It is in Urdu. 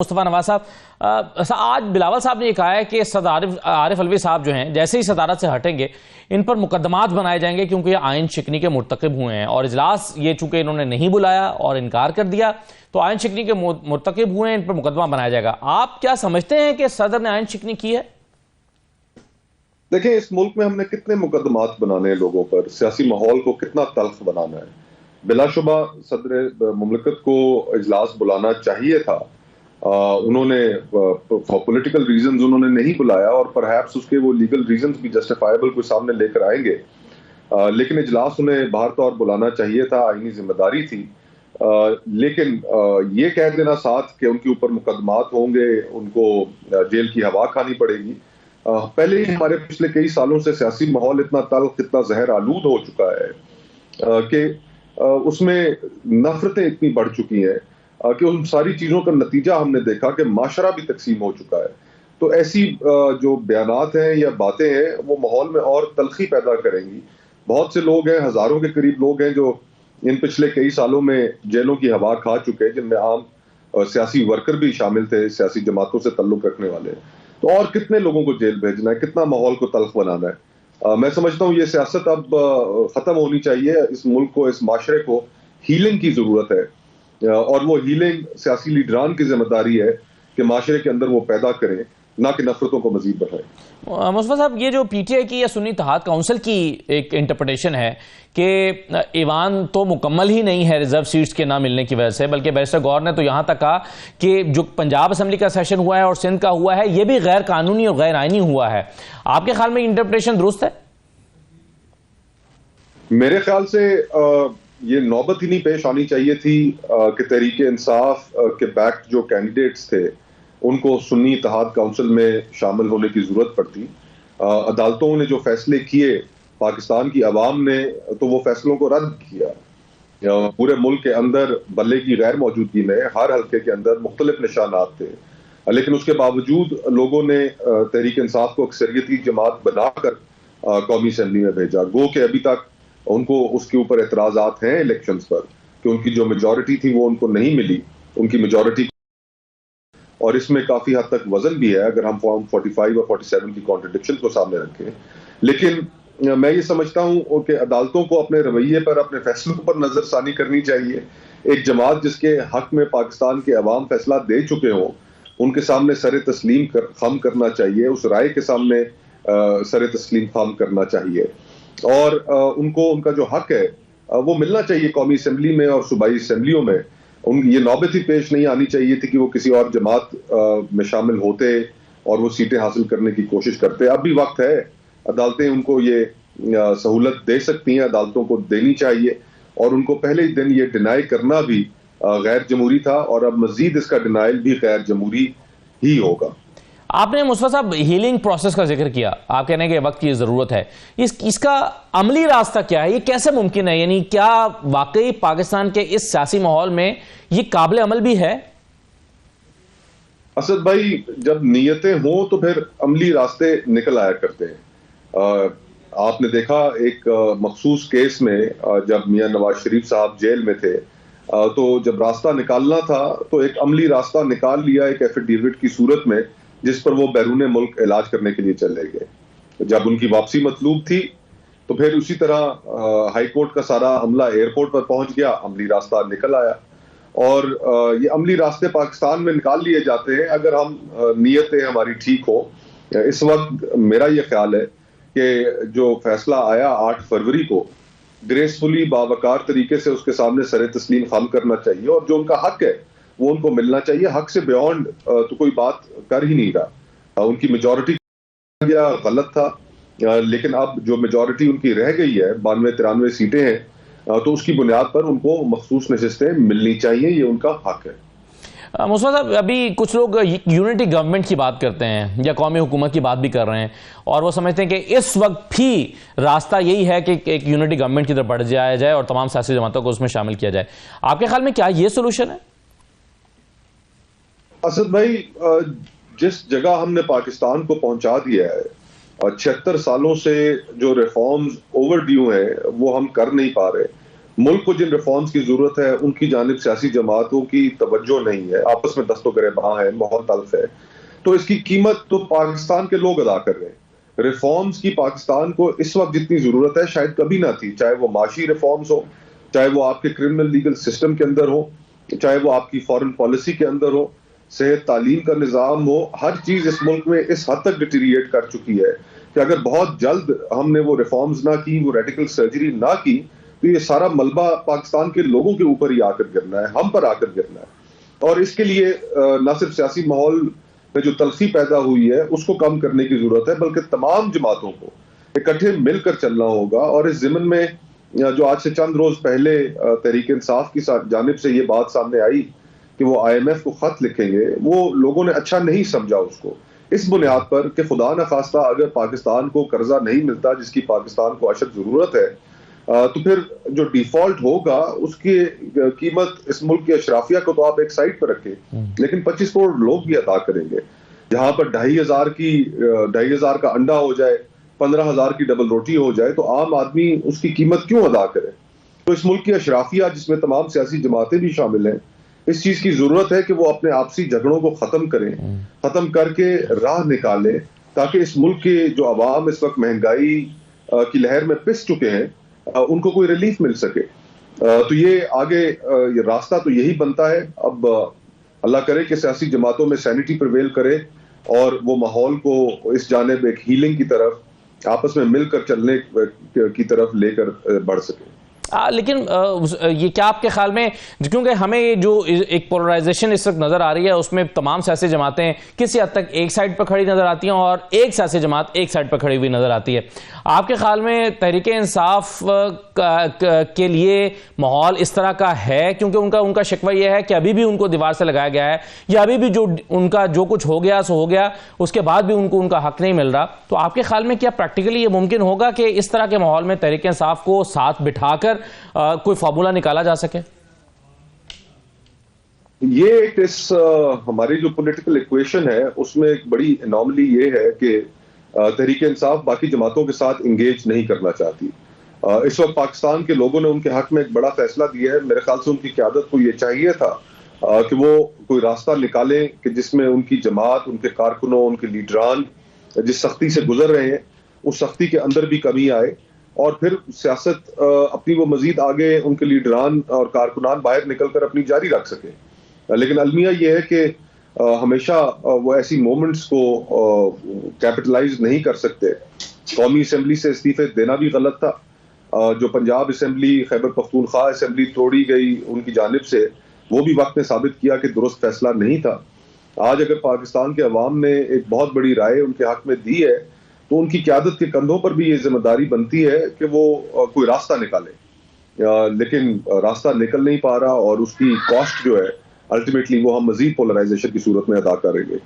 مصطفیٰ نواز صاحب، آج بلاول صاحب نے یہ کہا ہے کہ صدر عارف علوی صاحب جو ہیں جیسے ہی صدارت سے ہٹیں گے ان پر مقدمات بنائے جائیں گے کیونکہ یہ آئین شکنی کے مرتکب ہوئے ہیں، اور اجلاس یہ چونکہ انہوں نے نہیں بلایا اور انکار کر دیا تو آئین شکنی کے مرتکب ہوئے ہیں، ان پر مقدمہ بنایا جائے گا۔ آپ کیا سمجھتے ہیں کہ صدر نے آئین شکنی کی ہے؟ دیکھیں، اس ملک میں ہم نے کتنے مقدمات بنانے ہیں لوگوں پر، سیاسی ماحول کو کتنا تلخ بنانا ہے۔ بلا شبہ صدر مملکت کو اجلاس بلانا چاہیے تھا، انہوں نے پولیٹیکل ریزنز انہوں نے نہیں بلایا، اور پرہیپس اس کے وہ لیگل ریزنز بھی جسٹیفائیبل کوئی سامنے لے کر آئیں گے، لیکن اجلاس انہیں باہر طور بلانا چاہیے تھا، آئینی ذمہ داری تھی۔ لیکن یہ کہہ دینا ساتھ کہ ان کے اوپر مقدمات ہوں گے، ان کو جیل کی ہوا کھانی پڑے گی۔ پہلے ہی ہمارے پچھلے کئی سالوں سے سیاسی ماحول اتنا تلخ، اتنا زہر آلود ہو چکا ہے کہ اس میں نفرتیں اتنی بڑھ چکی ہیں کہ ان ساری چیزوں کا نتیجہ ہم نے دیکھا کہ معاشرہ بھی تقسیم ہو چکا ہے۔ تو ایسی جو بیانات ہیں یا باتیں ہیں وہ ماحول میں اور تلخی پیدا کریں گی۔ بہت سے لوگ ہیں، ہزاروں کے قریب لوگ ہیں جو ان پچھلے کئی سالوں میں جیلوں کی ہوا کھا چکے، جن میں عام سیاسی ورکر بھی شامل تھے، سیاسی جماعتوں سے تعلق رکھنے والے۔ تو اور کتنے لوگوں کو جیل بھیجنا ہے، کتنا ماحول کو تلخ بنانا ہے۔ میں سمجھتا ہوں یہ سیاست اب ختم ہونی چاہیے۔ اس ملک کو، اس معاشرے کو ہیلنگ کی ضرورت ہے، اور وہ ہیلنگ سیاسی لیڈران کی ذمہ داری ہے کہ معاشرے کے اندر وہ پیدا کریں، نہ کہ نفرتوں کو مزید بڑھائیں۔ مصطفیٰ صاحب، یہ جو پی ٹی آئی کی یا سنی اتحاد کونسل کی ایک انٹرپریٹیشن ہے کہ ایوان تو مکمل ہی نہیں ہے ریزرو سیٹس کے نہ ملنے کی وجہ سے، بلکہ بیرسٹر گور نے تو یہاں تک کہا کہ جو پنجاب اسمبلی کا سیشن ہوا ہے اور سندھ کا ہوا ہے یہ بھی غیر قانونی اور غیر آئینی ہوا ہے۔ آپ کے خیال میں انٹرپریٹیشن درست ہے؟ میرے خیال سے یہ نوبت ہی نہیں پیش آنی چاہیے تھی کہ تحریک انصاف کے بیکڈ جو کینڈیڈیٹس تھے ان کو سنی اتحاد کونسل میں شامل ہونے کی ضرورت پڑتی۔ عدالتوں نے جو فیصلے کیے، پاکستان کی عوام نے تو وہ فیصلوں کو رد کیا۔ پورے ملک کے اندر بلے کی غیر موجودگی میں ہر حلقے کے اندر مختلف نشانات تھے، لیکن اس کے باوجود لوگوں نے تحریک انصاف کو اکثریتی جماعت بنا کر قومی اسمبلی میں بھیجا۔ گو کہ ابھی تک ان کو اس کے اوپر اعتراضات ہیں الیکشنز پر کہ ان کی جو میجورٹی تھی وہ ان کو نہیں ملی، ان کی میجورٹی، اور اس میں کافی حد تک وزن بھی ہے اگر ہم فارم 45 اور 47 کی کانٹرڈکشن کو سامنے رکھیں۔ لیکن میں یہ سمجھتا ہوں کہ عدالتوں کو اپنے رویے پر، اپنے فیصلوں پر نظر ثانی کرنی چاہیے۔ ایک جماعت جس کے حق میں پاکستان کے عوام فیصلہ دے چکے ہوں، ان کے سامنے سر تسلیم خم کرنا چاہیے، اس رائے کے سامنے سر تسلیم خم کرنا چاہیے، اور ان کو ان کا جو حق ہے وہ ملنا چاہیے قومی اسمبلی میں اور صوبائی اسمبلیوں میں۔ یہ نوبت ہی پیش نہیں آنی چاہیے تھی کہ وہ کسی اور جماعت میں شامل ہوتے اور وہ سیٹیں حاصل کرنے کی کوشش کرتے۔ اب بھی وقت ہے، عدالتیں ان کو یہ سہولت دے سکتی ہیں، عدالتوں کو دینی چاہیے، اور ان کو پہلے ہی دن یہ ڈینائی کرنا بھی غیر جمہوری تھا، اور اب مزید اس کا ڈینائل بھی غیر جمہوری ہی ہوگا۔ آپ نے مصطفیٰ صاحب ہیلنگ پروسیس کا ذکر کیا، آپ کہنے کہ وقت کی ضرورت ہے، اس کا عملی راستہ کیا ہے؟ یہ کیسے ممکن ہے؟ یعنی کیا واقعی پاکستان کے اس سیاسی ماحول میں یہ قابل عمل بھی ہے؟ اسد بھائی، جب نیتیں ہوں تو پھر عملی راستے نکل آیا کرتے ہیں۔ آپ نے دیکھا ایک مخصوص کیس میں جب میاں نواز شریف صاحب جیل میں تھے تو جب راستہ نکالنا تھا تو ایک عملی راستہ نکال لیا ایک ایفیڈیوٹ کی صورت میں، جس پر وہ بیرون ملک علاج کرنے کے لیے چلے گئے۔ جب ان کی واپسی مطلوب تھی تو پھر اسی طرح ہائی کورٹ کا سارا عملہ ایئرپورٹ پر پہنچ گیا، عملی راستہ نکل آیا۔ اور یہ عملی راستے پاکستان میں نکال لیے جاتے ہیں اگر ہم نیتیں ہماری ٹھیک ہو۔ اس وقت میرا یہ خیال ہے کہ جو فیصلہ آیا 8 فروری کو، گریسفلی باوقار طریقے سے اس کے سامنے سر تسلیم خم کرنا چاہیے، اور جو ان کا حق ہے وہ ان کو ملنا چاہیے۔ حق سے بیونڈ تو کوئی بات کر ہی نہیں رہا۔ ان کی میجورٹی غلط تھا، لیکن اب جو میجورٹی ان کی رہ گئی ہے 92-93 سیٹیں ہیں، تو اس کی بنیاد پر ان کو مخصوص نشستیں ملنی چاہیے، یہ ان کا حق ہے۔ مصطفیٰ صاحب، ابھی کچھ لوگ یونٹی گورنمنٹ کی بات کرتے ہیں یا قومی حکومت کی بات بھی کر رہے ہیں، اور وہ سمجھتے ہیں کہ اس وقت بھی راستہ یہی ہے کہ ایک یونٹی گورنمنٹ کی طرف بڑھ جایا جائے اور تمام سیاسی جماعتوں کو اس میں شامل کیا جائے۔ آپ کے خیال میں کیا یہ سولوشن ہے؟ اسد بھائی، جس جگہ ہم نے پاکستان کو پہنچا دیا ہے، 76 سالوں سے جو ریفارمز اوور ڈیو ہیں وہ ہم کر نہیں پا رہے، ملک کو جن ریفارمز کی ضرورت ہے ان کی جانب سیاسی جماعتوں کی توجہ نہیں ہے، آپس میں دست و گریباں ہے، ماحول تلخ ہے، تو اس کی قیمت تو پاکستان کے لوگ ادا کر رہے ہیں۔ ریفارمز کی پاکستان کو اس وقت جتنی ضرورت ہے شاید کبھی نہ تھی، چاہے وہ معاشی ریفارمز ہو، چاہے وہ آپ کے کرمنل لیگل سسٹم کے اندر ہو، چاہے وہ آپ کی فارن پالیسی کے اندر ہو، صحت تعلیم کا نظام ہو، ہر چیز اس ملک میں اس حد تک ڈیٹیریٹ کر چکی ہے کہ اگر بہت جلد ہم نے وہ ریفارمز نہ کی، وہ ریڈیکل سرجری نہ کی، تو یہ سارا ملبہ پاکستان کے لوگوں کے اوپر ہی آ کر گرنا ہے، ہم پر آ کر گرنا ہے۔ اور اس کے لیے نہ صرف سیاسی ماحول میں جو تلخی پیدا ہوئی ہے اس کو کم کرنے کی ضرورت ہے، بلکہ تمام جماعتوں کو اکٹھے مل کر چلنا ہوگا۔ اور اس ضمن میں جو آج سے چند روز پہلے تحریک انصاف کی جانب سے یہ بات سامنے آئی کہ وہ IMF کو خط لکھیں گے، وہ لوگوں نے اچھا نہیں سمجھا اس کو، اس بنیاد پر کہ خدا نہ خواستہ اگر پاکستان کو قرضہ نہیں ملتا جس کی پاکستان کو اشد ضرورت ہے، تو پھر جو ڈیفالٹ ہوگا اس کی قیمت اس ملک کی اشرافیہ کو تو آپ ایک سائڈ پر رکھیں، لیکن 25 کروڑ لوگ بھی ادا کریں گے۔ جہاں پر 2,500 کا انڈا ہو جائے، 15,000 کی ڈبل روٹی ہو جائے، تو عام آدمی اس کی قیمت کیوں ادا کرے؟ تو اس ملک کی اشرافیہ جس میں تمام سیاسی جماعتیں بھی شامل ہیں، اس چیز کی ضرورت ہے کہ وہ اپنے آپسی جھگڑوں کو ختم کریں، ختم کر کے راہ نکالیں، تاکہ اس ملک کے جو عوام اس وقت مہنگائی کی لہر میں پس چکے ہیں ان کو کوئی ریلیف مل سکے۔ تو یہ آگے یہ راستہ تو یہی بنتا ہے۔ اب اللہ کرے کہ سیاسی جماعتوں میں سینٹی پریویل کرے اور وہ ماحول کو اس جانب ایک ہیلنگ کی طرف، آپس میں مل کر چلنے کی طرف لے کر بڑھ سکے۔ لیکن یہ کیا آپ کے خیال میں، کیونکہ ہمیں جو ایک پولرائزیشن اس وقت نظر آ رہی ہے اس میں تمام سیاسی جماعتیں کسی حد تک ایک سائڈ پر کھڑی نظر آتی ہیں اور ایک سیاسی جماعت ایک سائڈ پر کھڑی ہوئی نظر آتی ہے، آپ کے خیال میں تحریک انصاف کے لیے ماحول اس طرح کا ہے؟ کیونکہ ان کا شکوہ یہ ہے کہ ابھی بھی ان کو دیوار سے لگایا گیا ہے، یا ابھی بھی جو ان کا جو کچھ ہو گیا سو ہو گیا، اس کے بعد بھی ان کا حق نہیں مل رہا۔ تو آپ کے خیال میں کیا پریکٹیکلی یہ ممکن ہوگا کہ اس طرح کے ماحول میں تحریک انصاف کو ساتھ بٹھا کر کوئی فارمولا نکالا جا سکے؟ یہ ایک ہماری جو پولیٹیکل ایکویشن ہے اس میں ایک بڑی انوملی یہ ہے کہ تحریک انصاف باقی جماعتوں کے ساتھ انگیج نہیں کرنا چاہتی۔ اس وقت پاکستان کے لوگوں نے ان کے حق میں ایک بڑا فیصلہ دیا ہے۔ میرے خیال سے ان کی قیادت کو یہ چاہیے تھا کہ وہ کوئی راستہ نکالیں کہ جس میں ان کی جماعت، ان کے کارکنوں، ان کے لیڈران جس سختی سے گزر رہے ہیں اس سختی کے اندر بھی کمی آئے، اور پھر سیاست اپنی وہ مزید آگے ان کے لیڈران اور کارکنان باہر نکل کر اپنی جاری رکھ سکیں۔ لیکن المیہ یہ ہے کہ ہمیشہ وہ ایسی مومنٹس کو کیپٹلائز نہیں کر سکتے۔ قومی اسمبلی سے استعفے دینا بھی غلط تھا۔ جو پنجاب اسمبلی، خیبر پختونخوا اسمبلی توڑی گئی ان کی جانب سے، وہ بھی وقت نے ثابت کیا کہ درست فیصلہ نہیں تھا۔ آج اگر پاکستان کے عوام نے ایک بہت بڑی رائے ان کے حق میں دی ہے تو ان کی قیادت کے کندھوں پر بھی یہ ذمہ داری بنتی ہے کہ وہ کوئی راستہ نکالے، لیکن راستہ نکل نہیں پا رہا، اور اس کی کاسٹ جو ہے الٹیمیٹلی وہ ہم مزید پولرائزیشن کی صورت میں ادا کریں گے۔